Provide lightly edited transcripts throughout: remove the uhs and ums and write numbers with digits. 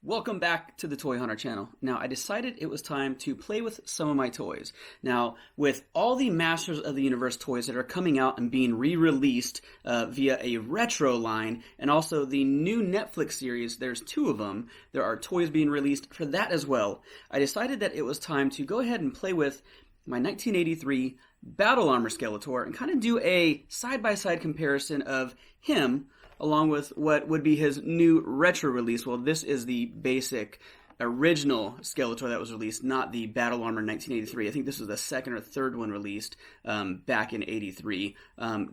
Welcome back to the Toy Hunter channel. Now, I decided it was time to play with some of my toys. Now, with all the Masters of the Universe toys that are coming out and being re-released via a retro line, and also the new Netflix series, there's two of them, there are toys being released for that as well. I decided that it was time to go ahead and play with my 1983 Battle Armor Skeletor and kind of do a side-by-side comparison of him along with what would be his new retro release. Well, this is the basic original Skeletor that was released, not the Battle Armor 1983. I think this was the second or third one released back in 83.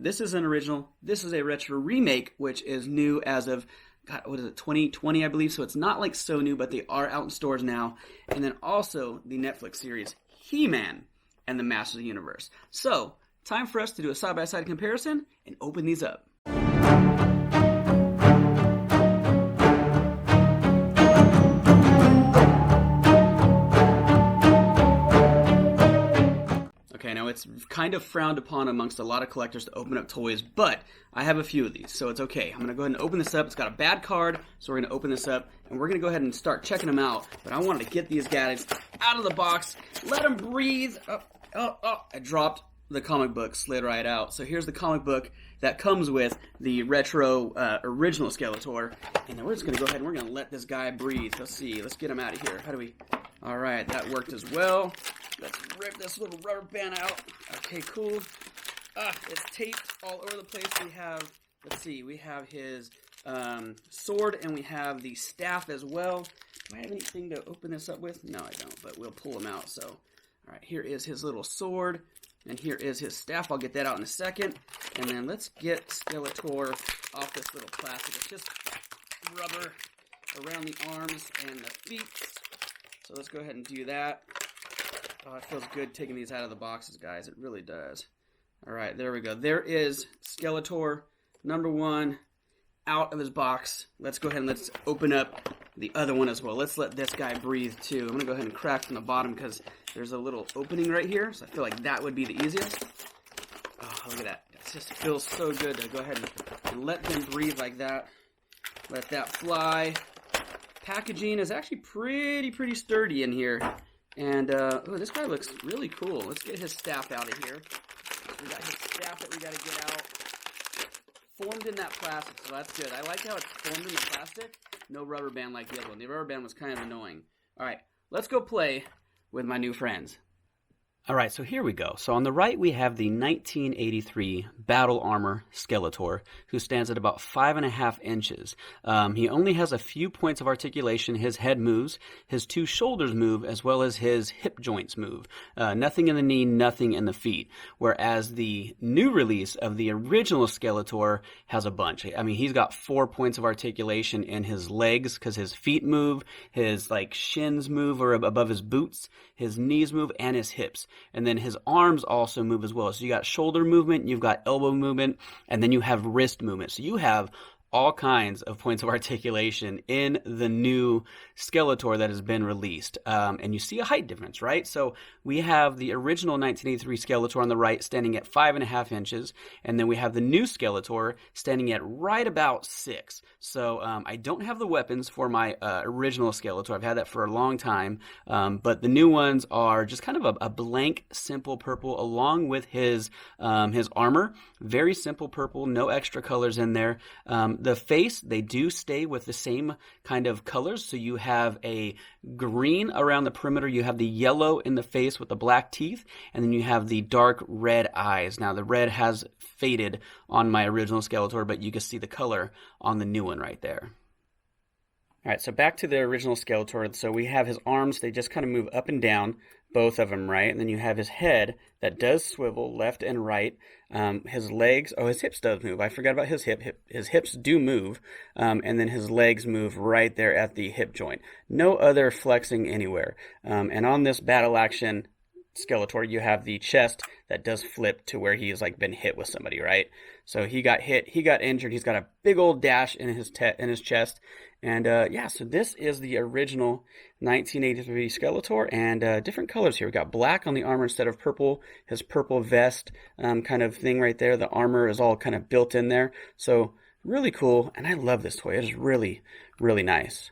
This is an original. This is a retro remake, which is new as of, God, what is it, 2020, I believe. So it's not like so new, but they are out in stores now. And then also the Netflix series He-Man and the Masters of the Universe. So, time for us to do a side-by-side comparison and open these up. Okay, now it's kind of frowned upon amongst a lot of collectors to open up toys, but I have a few of these, so it's okay. I'm going to go ahead and open this up. It's got a bad card, so we're going to open this up, and we're going to go ahead and start checking them out. But I wanted to get these guys out of the box, let them breathe. I dropped the comic book, slid right out. So here's the comic book that comes with the retro original Skeletor, and then we're just going to go ahead and we're going to let this guy breathe. Let's see. Let's get him out of here. How do we... All right, that worked as well. Let's rip this little rubber band out. Okay, cool. It's taped all over the place. We have, let's see, we have his sword and we have the staff as well. Do I have anything to open this up with? No, I don't, but we'll pull him out. So, all right, here is his little sword and here is his staff. I'll get that out in a second. And then let's get Skeletor off this little plastic. It's just rubber around the arms and the feet. So let's go ahead and do that. Oh, it feels good taking these out of the boxes, guys. It really does. All right, there we go. There is Skeletor, number one, out of his box. Let's go ahead and let's open up the other one as well. Let's let this guy breathe, too. I'm going to go ahead and crack from the bottom because there's a little opening right here. So I feel like that would be the easiest. Oh, look at that. It just feels so good to go ahead and let them breathe like that. Let that fly. Packaging is actually pretty sturdy in here. And, oh, this guy looks really cool. Let's get his staff out of here. We got his staff that we got to get out. Formed in that plastic, so that's good. I like how it's formed in the plastic. No rubber band like the other one. The rubber band was kind of annoying. All right, let's go play with my new friends. All right, so here we go. So on the right, we have the 1983 Battle Armor Skeletor, who stands at about 5.5 inches. He only has a few points of articulation. His head moves, his two shoulders move, as well as his hip joints move. Nothing in the knee, nothing in the feet. Whereas the new release of the original Skeletor has a bunch. I mean, he's got 4 points of articulation in his legs because his feet move, his shins move or above his boots, his knees move, and his hips. And then his arms also move as well. So you got shoulder movement, you've got elbow movement, and then you have wrist movement. So you have all kinds of points of articulation in the new Skeletor that has been released. And you see a height difference, right? So we have the original 1983 Skeletor on the right standing at 5.5 inches. And then we have the new Skeletor standing at right about 6. So I don't have the weapons for my original Skeletor. I've had that for a long time. But the new ones are just kind of a blank, simple purple along with his armor. Very simple purple, no extra colors in there. The face, they do stay with the same kind of colors. So you have a green around the perimeter. You have the yellow in the face with the black teeth. And then you have the dark red eyes. Now, the red has faded on my original Skeletor, but you can see the color on the new one right there. All right, so back to the original Skeletor. So we have his arms. They just kind of move up and down, both of them, right? And then you have his head that does swivel left and right. His legs, his hips does move. I forgot about his hip. His hips do move. And then his legs move right there at the hip joint. No other flexing anywhere. And on this battle action Skeletor, you have the chest that does flip to where he's been hit with somebody, right? So he got hit, he got injured, he's got a big old dash in his chest. And so this is the original 1983 Skeletor, and different colors here. We got black on the armor instead of purple, his purple vest kind of thing right there. The armor is all kind of built in there. So really cool, and I love this toy. It is really, really nice.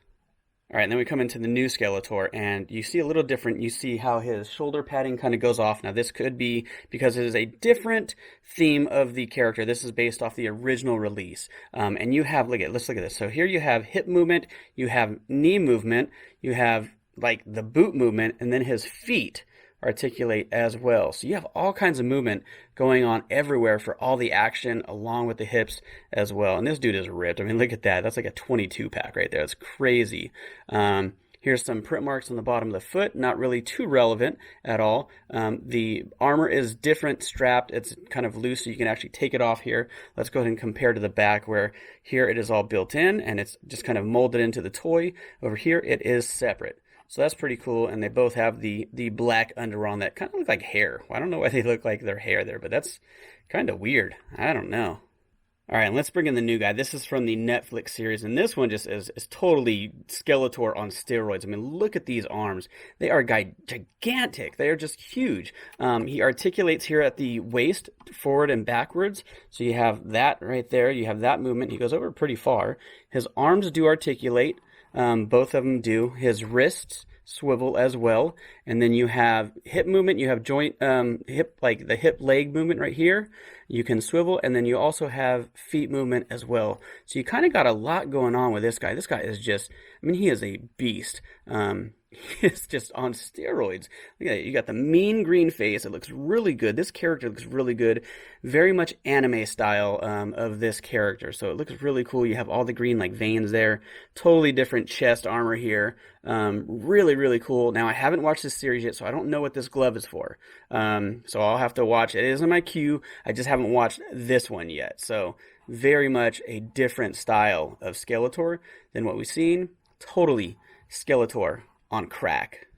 All right, and then we come into the new Skeletor, and you see a little different. You see how his shoulder padding kind of goes off. Now, this could be because it is a different theme of the character. This is based off the original release. And you have, let's look at this. So here you have hip movement, you have knee movement, you have like the boot movement, and then his feet articulate as well. So you have all kinds of movement going on everywhere for all the action along with the hips as well. And this dude is ripped. I mean, look at that. That's like a 22 pack right there. That's crazy. Here's some print marks on the bottom of the foot. Not really too relevant at all. The armor is different strapped. It's kind of loose, so you can actually take it off here. Let's go ahead and compare to the back, where here it is all built in and it's just kind of molded into the toy. Over here it is separate. So that's pretty cool, and they both have the black underarm that kind of look like hair. Well, I don't know why they look like their hair there, but that's kind of weird. I don't know. All right, let's bring in the new guy. This is from the Netflix series, and this one just is totally Skeletor on steroids. I mean, look at these arms. They are gigantic. They are just huge. He articulates here at the waist, forward and backwards. So you have that right there. You have that movement. He goes over pretty far. His arms do articulate. Both of them do. His wrists swivel as well, and then you have hip movement. You have joint hip, like the hip leg movement right here. You can swivel, and then you also have feet movement as well. So you kind of got a lot going on with this guy. This guy is just, I mean, he is a beast. It's just on steroids. Look at that. You got the mean green face. It looks really good. This character looks really good. Very much anime style of this character. So it looks really cool. You have all the green like veins there. Totally different chest armor here. Really, really cool. Now, I haven't watched this series yet, so I don't know what this glove is for. So I'll have to watch it. It is in my queue. I just haven't watched this one yet. So very much a different style of Skeletor than what we've seen. Totally Skeletor on crack.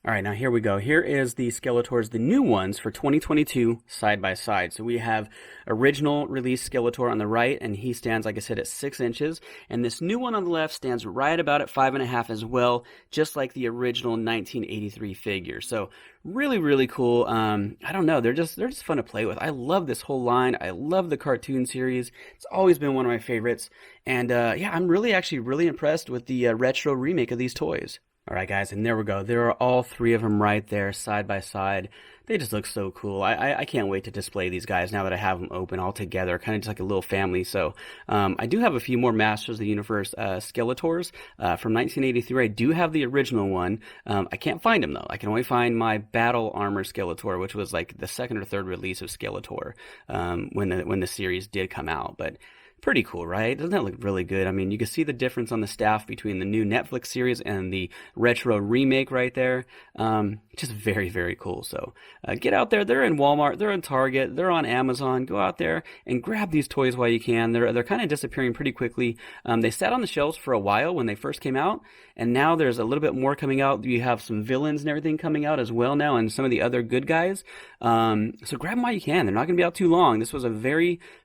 All right, now here we go. Here is the Skeletors, the new ones for 2022 side by side. So we have original release Skeletor on the right, and he stands, like I said, at 6 inches. And this new one on the left stands right about at 5.5 as well, just like the original 1983 figure. So really, really cool. I don't know. They're just fun to play with. I love this whole line. I love the cartoon series. It's always been one of my favorites. And yeah, I'm actually really impressed with the retro remake of these toys. All right, guys, and there we go. There are all 3 of them right there, side by side. They just look so cool. I can't wait to display these guys now that I have them open all together, kind of just like a little family. So I do have a few more Masters of the Universe Skeletors from 1983. I do have the original one. I can't find them, though. I can only find my Battle Armor Skeletor, which was like the 2nd or 3rd release of Skeletor when the series did come out. But pretty cool, right? Doesn't that look really good? I mean, you can see the difference on the staff between the new Netflix series and the retro remake right there. Just very, very cool. So get out there. They're in Walmart. They're in Target. They're on Amazon. Go out there and grab these toys while you can. They're kind of disappearing pretty quickly. They sat on the shelves for a while when they first came out, and now there's a little bit more coming out. You have some villains and everything coming out as well now, and some of the other good guys. So grab them while you can. They're not going to be out too long. This was a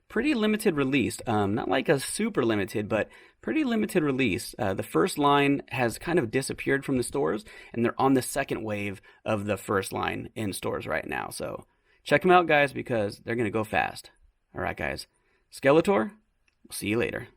pretty limited release. Not like a super limited, but pretty limited release. The first line has kind of disappeared from the stores, and they're on the second wave of the first line in stores right now. So check them out, guys, because they're going to go fast. All right, guys. Skeletor, we'll see you later.